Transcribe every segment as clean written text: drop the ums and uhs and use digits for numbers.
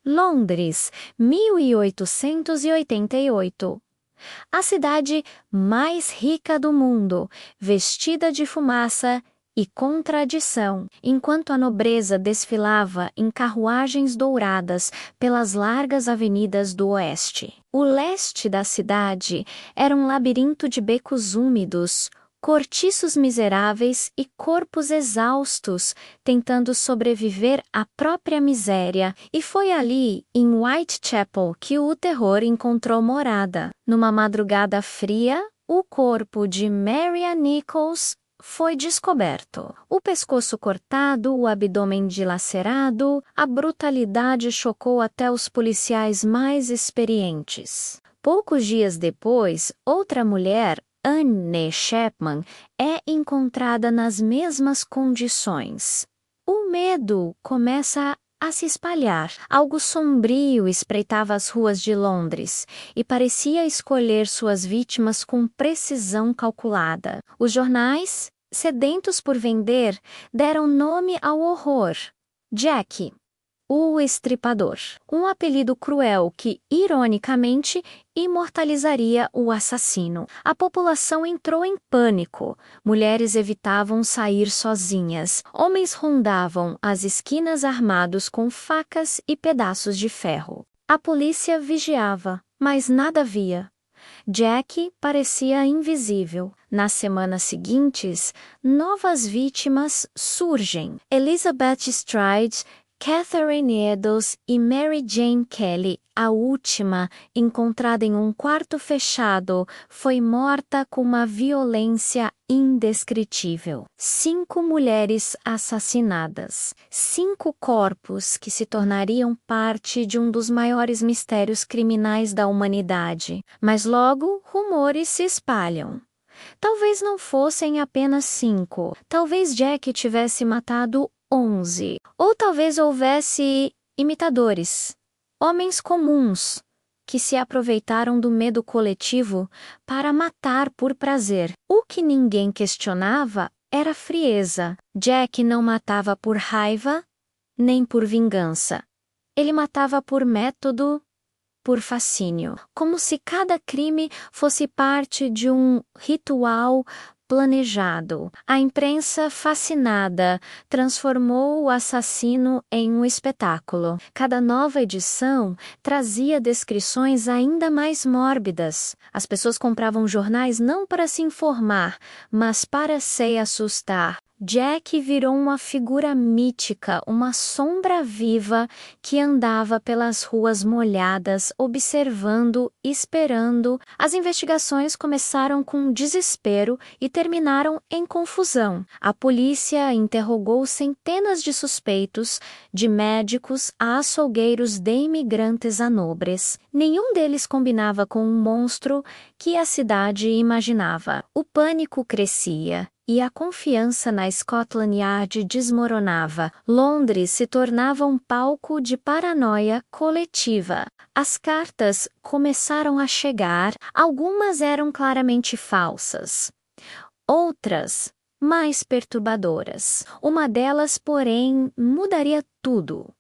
Londres, 1888. A cidade mais rica do mundo, vestida de fumaça e contradição, enquanto a nobreza desfilava em carruagens douradas pelas largas avenidas do oeste. O leste da cidade era um labirinto de becos úmidos, cortiços miseráveis e corpos exaustos, tentando sobreviver à própria miséria, e foi ali, em Whitechapel, que o terror encontrou morada. Numa madrugada fria, o corpo de Marian Nichols foi descoberto. O pescoço cortado, o abdômen dilacerado, a brutalidade chocou até os policiais mais experientes. Poucos dias depois, outra mulher, Anne Chapman, é encontrada nas mesmas condições. O medo começa a se espalhar. Algo sombrio espreitava as ruas de Londres e parecia escolher suas vítimas com precisão calculada. Os jornais, sedentos por vender, deram nome ao horror: Jack, o Estripador, um apelido cruel que, ironicamente, imortalizaria o assassino. A população entrou em pânico. Mulheres evitavam sair sozinhas. Homens rondavam as esquinas armados com facas e pedaços de ferro. A polícia vigiava, mas nada via. Jack parecia invisível. Nas semanas seguintes, novas vítimas surgem. Elizabeth Stride, Catherine Eddowes e Mary Jane Kelly, a última, encontrada em um quarto fechado, foi morta com uma violência indescritível. 5 mulheres assassinadas. 5 corpos que se tornariam parte de um dos maiores mistérios criminais da humanidade. Mas logo, rumores se espalham. Talvez não fossem apenas 5. Talvez Jack tivesse matado 11. Ou talvez houvesse imitadores, homens comuns, que se aproveitaram do medo coletivo para matar por prazer. O que ninguém questionava era a frieza. Jack não matava por raiva, nem por vingança. Ele matava por método, por fascínio, como se cada crime fosse parte de um ritual planejado. A imprensa, fascinada, transformou o assassino em um espetáculo. Cada nova edição trazia descrições ainda mais mórbidas. As pessoas compravam jornais não para se informar, mas para se assustar. Jack virou uma figura mítica, uma sombra viva que andava pelas ruas molhadas, observando, esperando. As investigações começaram com desespero e terminaram em confusão. A polícia interrogou centenas de suspeitos, de médicos a açougueiros, de imigrantes a nobres. Nenhum deles combinava com o monstro que a cidade imaginava. O pânico crescia e a confiança na Scotland Yard desmoronava. Londres se tornava um palco de paranoia coletiva. As cartas começaram a chegar, algumas eram claramente falsas. Outras, mais perturbadoras. Uma delas, porém, mudaria tudo.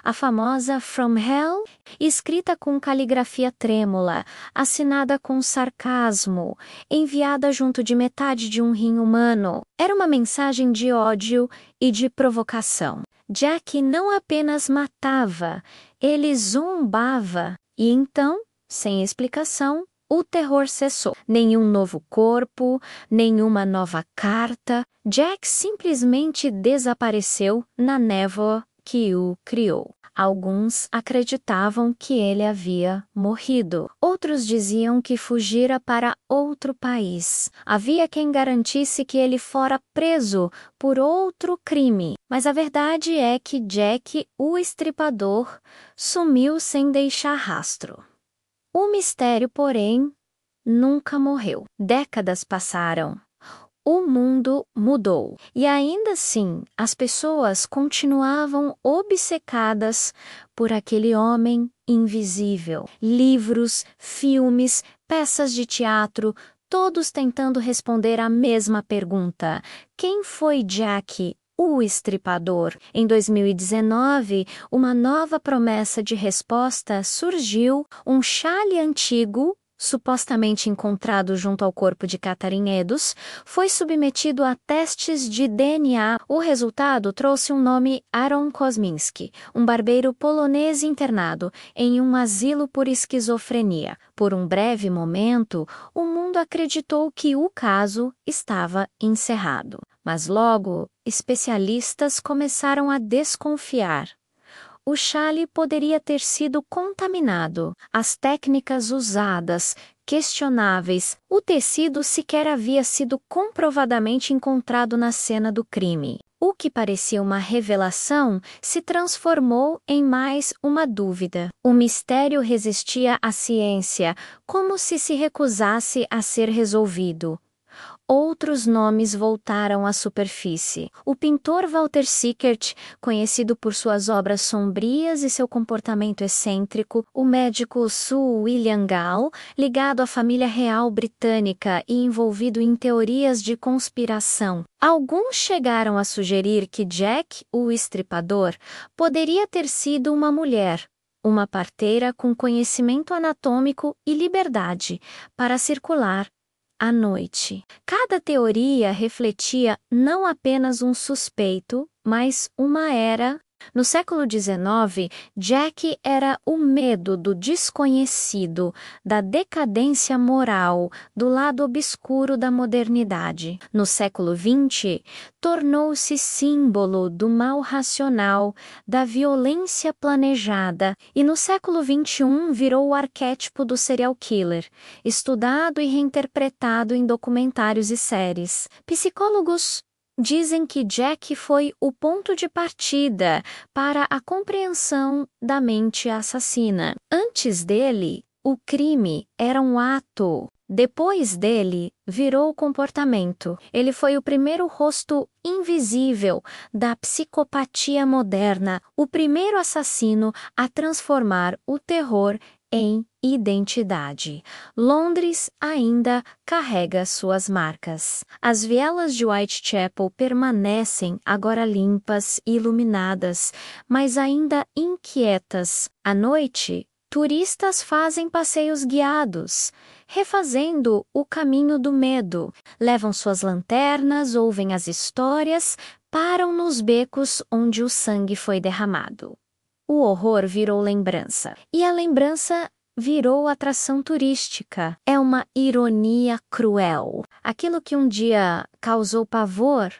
A famosa From Hell, escrita com caligrafia trêmula, assinada com sarcasmo, enviada junto de metade de um rim humano, era uma mensagem de ódio e de provocação. Jack não apenas matava, ele zombava, e então, sem explicação, o terror cessou. Nenhum novo corpo, nenhuma nova carta. Jack simplesmente desapareceu na névoa que o criou. Alguns acreditavam que ele havia morrido. Outros diziam que fugira para outro país. Havia quem garantisse que ele fora preso por outro crime. Mas a verdade é que Jack, o Estripador, sumiu sem deixar rastro. O mistério, porém, nunca morreu. Décadas passaram. O mundo mudou. E ainda assim, as pessoas continuavam obcecadas por aquele homem invisível. Livros, filmes, peças de teatro, todos tentando responder à mesma pergunta: quem foi Jack, o Estripador. Em 2019, uma nova promessa de resposta surgiu, um chale antigo, supostamente encontrado junto ao corpo de Catarinhedos, foi submetido a testes de DNA. O resultado trouxe um nome: Aaron Kosminski, um barbeiro polonês internado em um asilo por esquizofrenia. Por um breve momento, o mundo acreditou que o caso estava encerrado. Mas logo, especialistas começaram a desconfiar. O chale poderia ter sido contaminado, as técnicas usadas, questionáveis, o tecido sequer havia sido comprovadamente encontrado na cena do crime. O que parecia uma revelação se transformou em mais uma dúvida. O mistério resistia à ciência, como se recusasse a ser resolvido. Outros nomes voltaram à superfície. O pintor Walter Sickert, conhecido por suas obras sombrias e seu comportamento excêntrico, o médico Sir William Gall, ligado à família real britânica e envolvido em teorias de conspiração. Alguns chegaram a sugerir que Jack, o Estripador, poderia ter sido uma mulher, uma parteira com conhecimento anatômico e liberdade para circular à noite. Cada teoria refletia não apenas um suspeito, mas uma era. No século XIX, Jack era o medo do desconhecido, da decadência moral, do lado obscuro da modernidade. No século XX, tornou-se símbolo do mal racional, da violência planejada, e no século XXI virou o arquétipo do serial killer, estudado e reinterpretado em documentários e séries. Psicólogos dizem que Jack foi o ponto de partida para a compreensão da mente assassina. Antes dele, o crime era um ato. Depois dele, virou comportamento. Ele foi o primeiro rosto invisível da psicopatia moderna, o primeiro assassino a transformar o terror em identidade. Londres ainda carrega suas marcas. As vielas de Whitechapel permanecem agora limpas e iluminadas, mas ainda inquietas. À noite, turistas fazem passeios guiados, refazendo o caminho do medo. Levam suas lanternas, ouvem as histórias, param nos becos onde o sangue foi derramado. O horror virou lembrança. E a lembrança virou atração turística. É uma ironia cruel. Aquilo que um dia causou pavor,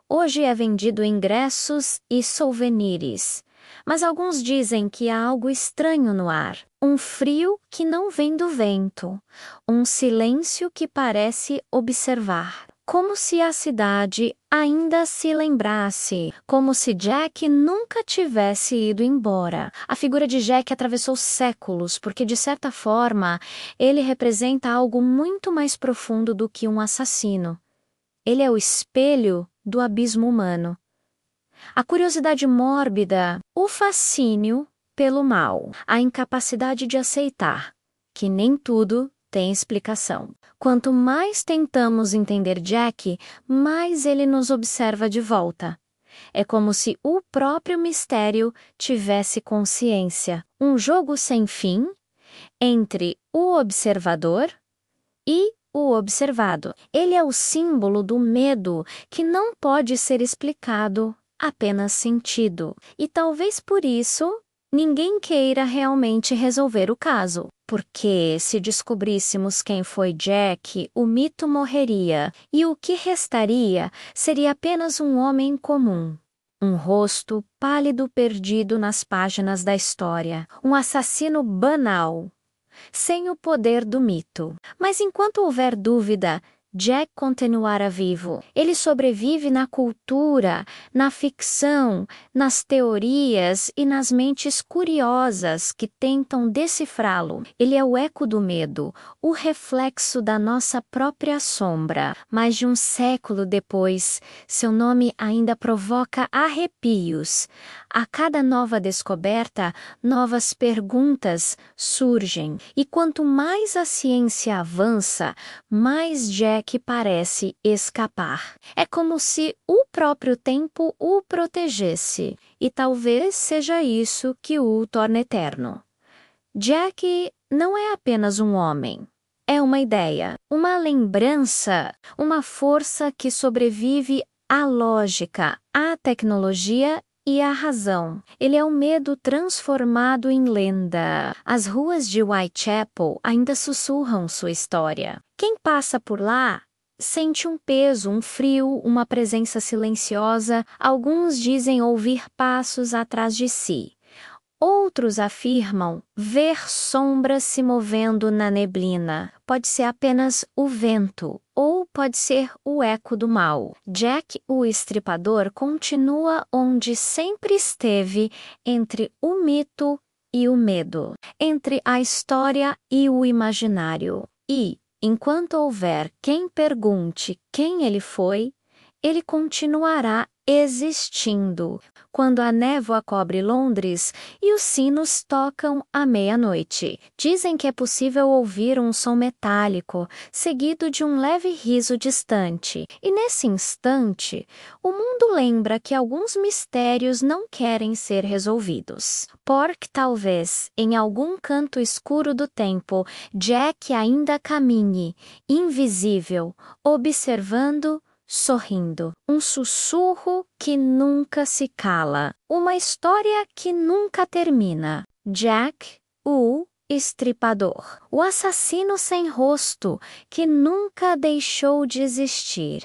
hoje é vendido em ingressos e souvenirs. Mas alguns dizem que há algo estranho no ar. Um frio que não vem do vento. Um silêncio que parece observar. Como se a cidade ainda se lembrasse, como se Jack nunca tivesse ido embora. A figura de Jack atravessou séculos, porque de certa forma, ele representa algo muito mais profundo do que um assassino. Ele é o espelho do abismo humano. A curiosidade mórbida, o fascínio pelo mal, a incapacidade de aceitar que nem tudo tem explicação. Quanto mais tentamos entender Jack, mais ele nos observa de volta. É como se o próprio mistério tivesse consciência. Um jogo sem fim entre o observador e o observado. Ele é o símbolo do medo que não pode ser explicado, apenas sentido. E talvez por isso ninguém queira realmente resolver o caso. Porque, se descobríssemos quem foi Jack, o mito morreria, e o que restaria seria apenas um homem comum. Um rosto pálido perdido nas páginas da história. Um assassino banal, sem o poder do mito. Mas enquanto houver dúvida, Jack continuará vivo. Ele sobrevive na cultura, na ficção, nas teorias e nas mentes curiosas que tentam decifrá-lo. Ele é o eco do medo, o reflexo da nossa própria sombra. Mais de um século depois, seu nome ainda provoca arrepios. A cada nova descoberta, novas perguntas surgem, e quanto mais a ciência avança, mais Jack parece escapar. É como se o próprio tempo o protegesse, e talvez seja isso que o torna eterno. Jack não é apenas um homem. É uma ideia, uma lembrança, uma força que sobrevive à lógica, à tecnologia e à razão. Ele é o medo transformado em lenda. As ruas de Whitechapel ainda sussurram sua história. Quem passa por lá sente um peso, um frio, uma presença silenciosa. Alguns dizem ouvir passos atrás de si. Outros afirmam ver sombras se movendo na neblina. Pode ser apenas o vento, ou pode ser o eco do mal. Jack, o Estripador, continua onde sempre esteve, entre o mito e o medo, entre a história e o imaginário. E, enquanto houver quem pergunte quem ele foi, ele continuará existindo. Quando a névoa cobre Londres e os sinos tocam à meia-noite, dizem que é possível ouvir um som metálico, seguido de um leve riso distante. E nesse instante, o mundo lembra que alguns mistérios não querem ser resolvidos. Porque talvez, em algum canto escuro do tempo, Jack ainda caminhe, invisível, observando, sorrindo. Um sussurro que nunca se cala. Uma história que nunca termina. Jack, o Estripador. O assassino sem rosto que nunca deixou de existir.